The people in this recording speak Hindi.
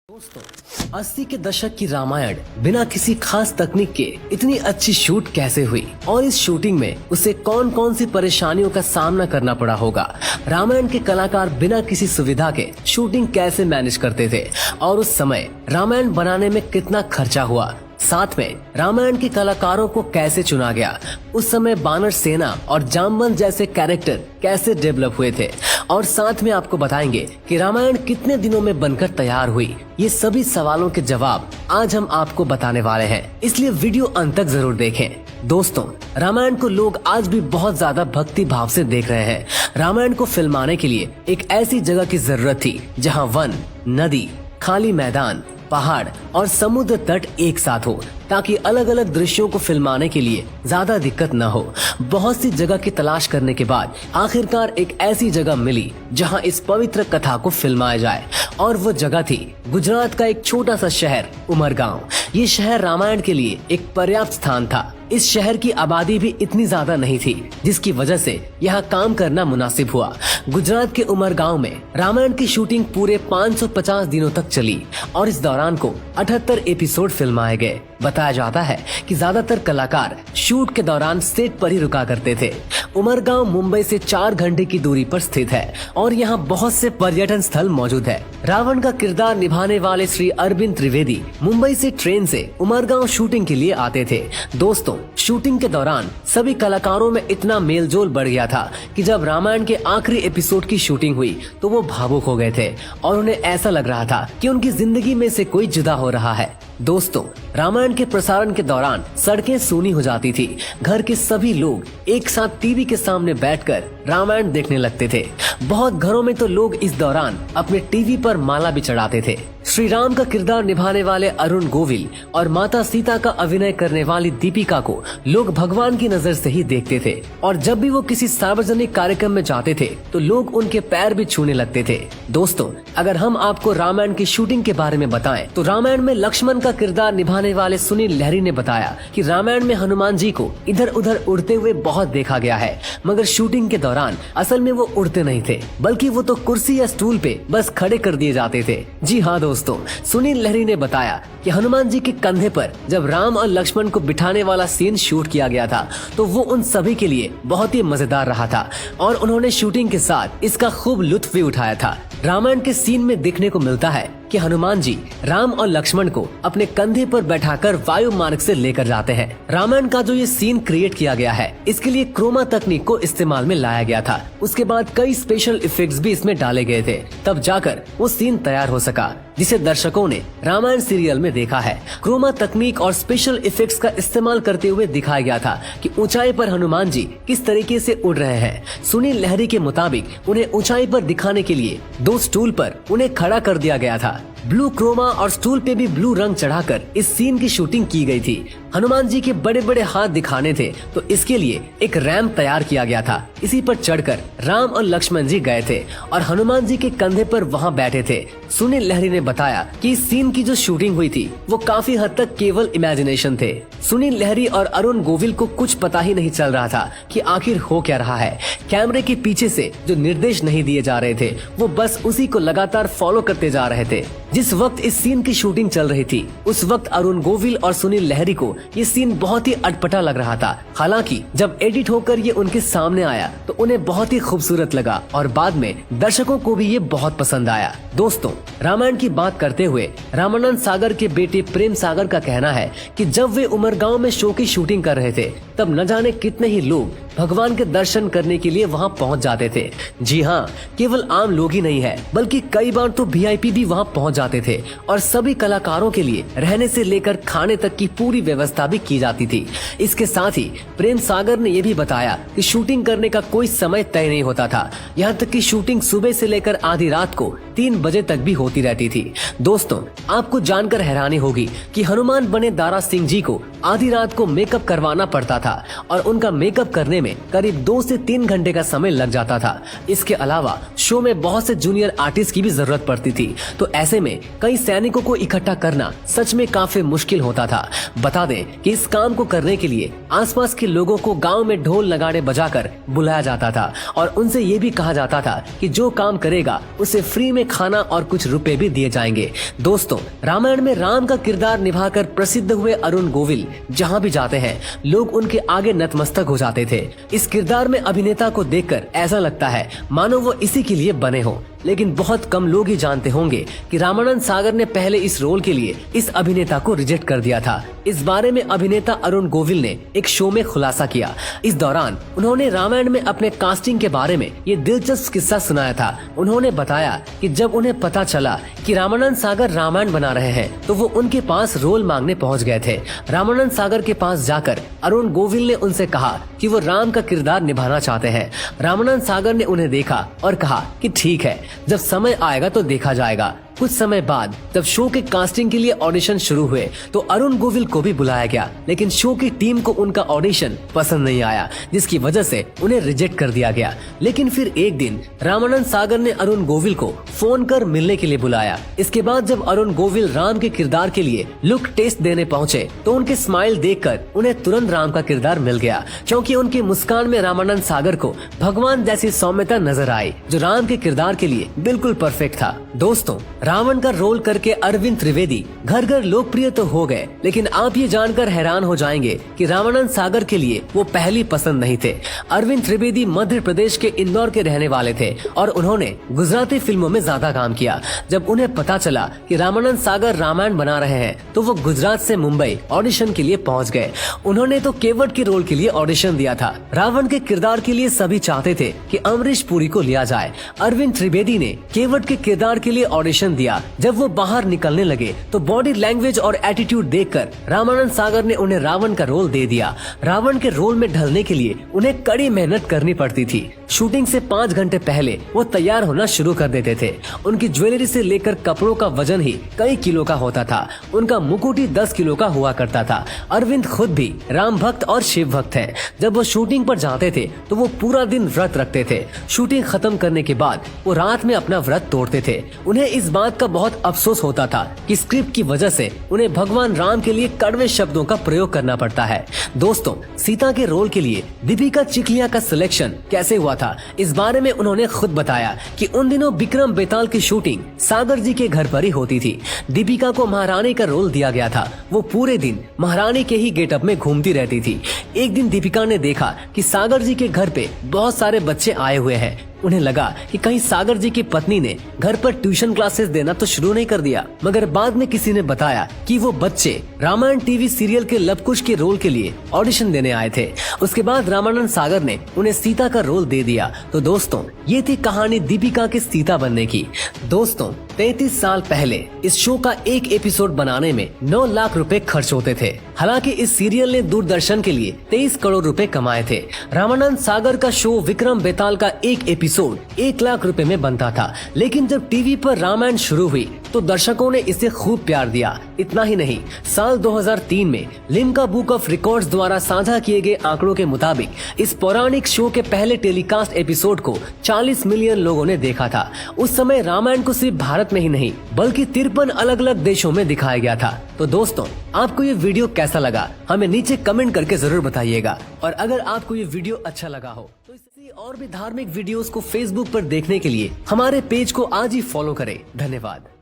दोस्तों 80 के दशक की रामायण बिना किसी खास तकनीक के इतनी अच्छी शूट कैसे हुई और इस शूटिंग में उसे कौन कौन सी परेशानियों का सामना करना पड़ा होगा। रामायण के कलाकार बिना किसी सुविधा के शूटिंग कैसे मैनेज करते थे और उस समय रामायण बनाने में कितना खर्चा हुआ, साथ में रामायण के कलाकारों को कैसे चुना गया, उस समय बानर सेना और जामवंत जैसे कैरेक्टर कैसे डेवलप हुए थे और साथ में आपको बताएंगे कि रामायण कितने दिनों में बनकर तैयार हुई। ये सभी सवालों के जवाब आज हम आपको बताने वाले हैं, इसलिए वीडियो अंत तक जरूर देखें। दोस्तों, रामायण को लोग आज भी बहुत ज्यादा भक्ति भाव से देख रहे हैं। रामायण को फिल्माने के लिए एक ऐसी जगह की जरूरत थी जहाँ वन, नदी, खाली मैदान, पहाड़ और समुद्र तट एक साथ हो, ताकि अलग अलग दृश्यों को फिल्माने के लिए ज्यादा दिक्कत न हो। बहुत सी जगह की तलाश करने के बाद आखिरकार एक ऐसी जगह मिली जहां इस पवित्र कथा को फिल्माया जाए, और वो जगह थी गुजरात का एक छोटा सा शहर उमरगांव। ये शहर रामायण के लिए एक पर्याप्त स्थान था। इस शहर की आबादी भी इतनी ज्यादा नहीं थी, जिसकी वजह से यहाँ काम करना मुनासिब हुआ। गुजरात के उमरगांव में रामायण की शूटिंग पूरे 550 दिनों तक चली और इस दौरान को 78 एपिसोड फिल्माए गए। बताया जाता है कि ज्यादातर कलाकार शूट के दौरान सेट पर ही रुका करते थे। उमरगांव मुंबई से 4 घंटे की दूरी पर स्थित है और यहाँ बहुत से पर्यटन स्थल मौजूद है। रावण का किरदार निभाने वाले श्री अरविंद त्रिवेदी मुंबई से ट्रेन से उमरगांव शूटिंग के लिए आते थे। दोस्तों, शूटिंग के दौरान सभी कलाकारों में इतना मेलजोल बढ़ गया था कि जब रामायण के आखिरी एपिसोड की शूटिंग हुई तो वो भावुक हो गए थे और उन्हें ऐसा लग रहा था कि उनकी जिंदगी में से कोई जुदा हो रहा है। दोस्तों, रामायण के प्रसारण के दौरान सड़कें सूनी हो जाती थी। घर के सभी लोग एक साथ टीवी के सामने बैठकर रामायण देखने लगते थे। बहुत घरों में तो लोग इस दौरान अपने टीवी पर माला भी चढ़ाते थे। श्री राम का किरदार निभाने वाले अरुण गोविल और माता सीता का अभिनय करने वाली दीपिका को लोग भगवान की नजर से ही देखते थे, और जब भी वो किसी सार्वजनिक कार्यक्रम में जाते थे तो लोग उनके पैर भी छूने लगते थे। दोस्तों, अगर हम आपको रामायण की शूटिंग के बारे में बताएं तो रामायण में लक्ष्मण का किरदार निभाने वाले सुनील लहरी ने बताया कि रामायण में हनुमान जी को इधर उधर उड़ते हुए बहुत देखा गया है, मगर शूटिंग के दौरान असल में वो उड़ते नहीं थे, बल्कि वो तो कुर्सी या स्टूल पे बस खड़े कर दिए जाते थे। जी हाँ दोस्तों, सुनील लहरी ने बताया कि हनुमान जी के कंधे पर जब राम और लक्ष्मण को बिठाने वाला सीन शूट किया गया था तो वो उन सभी के लिए बहुत ही मजेदार रहा था और उन्होंने शूटिंग के साथ इसका खूब लुत्फ भी उठाया था। रामायण के सीन में देखने को मिलता है कि हनुमान जी राम और लक्ष्मण को अपने कंधे पर बैठाकर वायु मार्ग से लेकर जाते हैं। रामायण का जो ये सीन क्रिएट किया गया है, इसके लिए क्रोमा तकनीक को इस्तेमाल में लाया गया था। उसके बाद कई स्पेशल इफेक्ट्स भी इसमें डाले गए थे, तब जाकर वो सीन तैयार हो सका, जिसे दर्शकों ने रामायण सीरियल में देखा है। क्रोमा तकनीक और स्पेशल इफेक्ट्स का इस्तेमाल करते हुए दिखाया गया था कि ऊंचाई पर हनुमान जी किस तरीके से उड़ रहे हैं। सुनील लहरी के मुताबिक उन्हें ऊंचाई पर दिखाने के लिए 2 स्टूल पर उन्हें खड़ा कर दिया गया था। ब्लू क्रोमा और स्टूल पे भी ब्लू रंग चढ़ाकर इस सीन की शूटिंग की गई थी। हनुमान जी के बड़े बड़े हाथ दिखाने थे तो इसके लिए एक रैंप तैयार किया गया था। इसी पर चढ़कर राम और लक्ष्मण जी गए थे और हनुमान जी के कंधे पर वहां बैठे थे। सुनील लहरी ने बताया कि इस सीन की जो शूटिंग हुई थी वो काफी हद तक केवल इमेजिनेशन थे। सुनील लहरी और अरुण गोविल को कुछ पता ही नहीं चल रहा था कि आखिर हो क्या रहा है। कैमरे के पीछे से जो निर्देश नहीं दिए जा रहे थे वो बस उसी को लगातार फॉलो करते जा रहे थे। जिस वक्त इस सीन की शूटिंग चल रही थी उस वक्त अरुण गोविल और सुनील लहरी को ये सीन बहुत ही अटपटा लग रहा था। हालांकि जब एडिट होकर ये उनके सामने आया तो उन्हें बहुत ही खूबसूरत लगा और बाद में दर्शकों को भी ये बहुत पसंद आया। दोस्तों, रामायण की बात करते हुए रामानंद सागर के बेटे प्रेम सागर का कहना है कि जब वे उमरगांव में शो की शूटिंग कर रहे थे तब न जाने कितने ही लोग भगवान के दर्शन करने के लिए वहां पहुंच जाते थे। जी हाँ, केवल आम लोग ही नहीं है, बल्कि कई बार तो VIP भी वहां पहुंच जाते थे और सभी कलाकारों के लिए रहने से लेकर खाने तक की पूरी व्यवस्था भी की जाती थी। इसके साथ ही प्रेम सागर ने यह भी बताया कि शूटिंग करने का कोई समय तय नहीं होता था, यहाँ तक कि शूटिंग सुबह से लेकर आधी रात को 3 बजे तक भी होती रहती थी। दोस्तों, आपको जानकर हैरानी होगी कि हनुमान बने दारा सिंह जी को आधी रात को मेकअप करवाना पड़ता था था और उनका मेकअप करने में करीब 2 से 3 घंटे का समय लग जाता था। इसके अलावा शो में बहुत से जूनियर आर्टिस्ट की भी जरूरत पड़ती थी, तो ऐसे में कई सैनिकों को इकट्ठा करना सच में काफी मुश्किल होता था। बता दें कि इस काम को करने के लिए आसपास के लोगों को गांव में ढोल नगाड़े बजाकर बुलाया जाता था और उनसे ये भी कहा जाता था कि जो काम करेगा उसे फ्री में खाना और कुछ रुपए भी दिए जाएंगे। दोस्तों, रामायण में राम का किरदार निभाकर प्रसिद्ध हुए अरुण गोविल जहां भी जाते हैं लोग उनके आगे नतमस्तक हो जाते थे। इस किरदार में अभिनेता को देखकर ऐसा लगता है मानो वो इसी के लिए बने हो। लेकिन बहुत कम लोग ही जानते होंगे कि रामानंद सागर ने पहले इस रोल के लिए इस अभिनेता को रिजेक्ट कर दिया था। इस बारे में अभिनेता अरुण गोविल ने एक शो में खुलासा किया। इस दौरान उन्होंने रामायण में अपने कास्टिंग के बारे में ये दिलचस्प किस्सा सुनाया था। उन्होंने बताया कि जब उन्हें पता चला कि रामानंद सागर रामायण बना रहे हैं तो वो उनके पास रोल मांगने पहुँच गए थे। रामानंद सागर के पास जाकर अरुण गोविल ने उनसे कहा कि वो राम का किरदार निभाना चाहते हैं। रामानंद सागर ने उन्हें देखा और कहा कि ठीक है, जब समय आएगा तो देखा जाएगा। कुछ समय बाद जब शो के कास्टिंग के लिए ऑडिशन शुरू हुए तो अरुण गोविल को भी बुलाया गया, लेकिन शो की टीम को उनका ऑडिशन पसंद नहीं आया, जिसकी वजह से उन्हें रिजेक्ट कर दिया गया। लेकिन फिर एक दिन रामानंद सागर ने अरुण गोविल को फोन कर मिलने के लिए बुलाया। इसके बाद जब अरुण गोविल राम के किरदार के लिए लुक टेस्ट देने पहुँचे तो उनके स्माइल देखकर उन्हें तुरंत राम का किरदार मिल गया, क्योंकि उनकी मुस्कान में रामानंद सागर को भगवान जैसी सौम्यता नजर आई जो राम के किरदार के लिए बिल्कुल परफेक्ट था। दोस्तों, रावण का रोल करके अरविंद त्रिवेदी घर घर लोकप्रिय तो हो गए, लेकिन आप ये जानकर हैरान हो जाएंगे कि रामानंद सागर के लिए वो पहली पसंद नहीं थे। अरविंद त्रिवेदी मध्य प्रदेश के इंदौर के रहने वाले थे और उन्होंने गुजराती फिल्मों में ज्यादा काम किया। जब उन्हें पता चला कि रामानंद सागर रामायण बना रहे हैं तो वो गुजरात से मुंबई ऑडिशन के लिए पहुँच गए। उन्होंने तो केवट के रोल के लिए ऑडिशन दिया था। रावण के किरदार के लिए सभी चाहते थे कि अमरीश पुरी को लिया जाए। अरविंद त्रिवेदी ने केवट के किरदार के लिए ऑडिशन दिया। जब वो बाहर निकलने लगे तो बॉडी लैंग्वेज और एटीट्यूड देखकर रामानंद सागर ने उन्हें रावण का रोल दे दिया। रावण के रोल में ढलने के लिए उन्हें कड़ी मेहनत करनी पड़ती थी। शूटिंग से 5 घंटे पहले वो तैयार होना शुरू कर देते थे। उनकी ज्वेलरी से लेकर कपड़ों का वजन ही कई किलो का होता था। उनका मुकुट ही 10 किलो का हुआ करता था। अरविंद खुद भी राम भक्त और शिव भक्त हैं। जब वो शूटिंग पर जाते थे तो वो पूरा दिन व्रत रखते थे। शूटिंग खत्म करने के बाद वो रात में अपना व्रत तोड़ते थे। उन्हें इस बात का बहुत अफसोस होता था कि स्क्रिप्ट की वजह से उन्हें भगवान राम के लिए कड़वे शब्दों का प्रयोग करना पड़ता है। दोस्तों, सीता के रोल के लिए दीपिका चिखलिया का सिलेक्शन कैसे हुआ था, इस बारे में उन्होंने खुद बताया कि उन दिनों विक्रम बेताल की शूटिंग सागर जी के घर पर ही होती थी। दीपिका को महारानी का रोल दिया गया था। वो पूरे दिन महारानी के ही गेटअप में घूमती रहती थी। एक दिन दीपिका ने देखा कि सागर जी के घर पे बहुत सारे बच्चे आए हुए हैं। उन्हें लगा कि कहीं सागर जी की पत्नी ने घर पर ट्यूशन क्लासेस देना तो शुरू नहीं कर दिया, मगर बाद में किसी ने बताया कि वो बच्चे रामायण टीवी सीरियल के लवकुश के रोल के लिए ऑडिशन देने आए थे। उसके बाद रामानंद सागर ने उन्हें सीता का रोल दे दिया। तो दोस्तों, ये थी कहानी दीपिका के सीता बनने की। दोस्तों, 33 साल पहले इस शो का एक एपिसोड बनाने में 9 लाख रुपए खर्च होते थे। हालांकि इस सीरियल ने दूरदर्शन के लिए 23 करोड़ रुपए कमाए थे। रामानंद सागर का शो विक्रम बेताल का एक एपिसोड 1 लाख रुपए में बनता था, लेकिन जब टीवी पर रामायण शुरू हुई तो दर्शकों ने इसे खूब प्यार दिया। इतना ही नहीं, साल 2003 में लिम्का बुक ऑफ रिकॉर्ड्स द्वारा साझा किए गए आंकड़ों के मुताबिक इस पौराणिक शो के पहले टेलीकास्ट एपिसोड को 40 मिलियन लोगों ने देखा था। उस समय रामायण को सिर्फ भारत में ही नहीं बल्कि 53 अलग अलग देशों में दिखाया गया था। तो दोस्तों, आपको ये वीडियो कैसा लगा हमें नीचे कमेंट करके जरूर बताइएगा। और अगर आपको ये वीडियो अच्छा लगा हो तो इससे और भी धार्मिक वीडियोस को फेसबुक पर देखने के लिए हमारे पेज को आज ही फॉलो करें। धन्यवाद।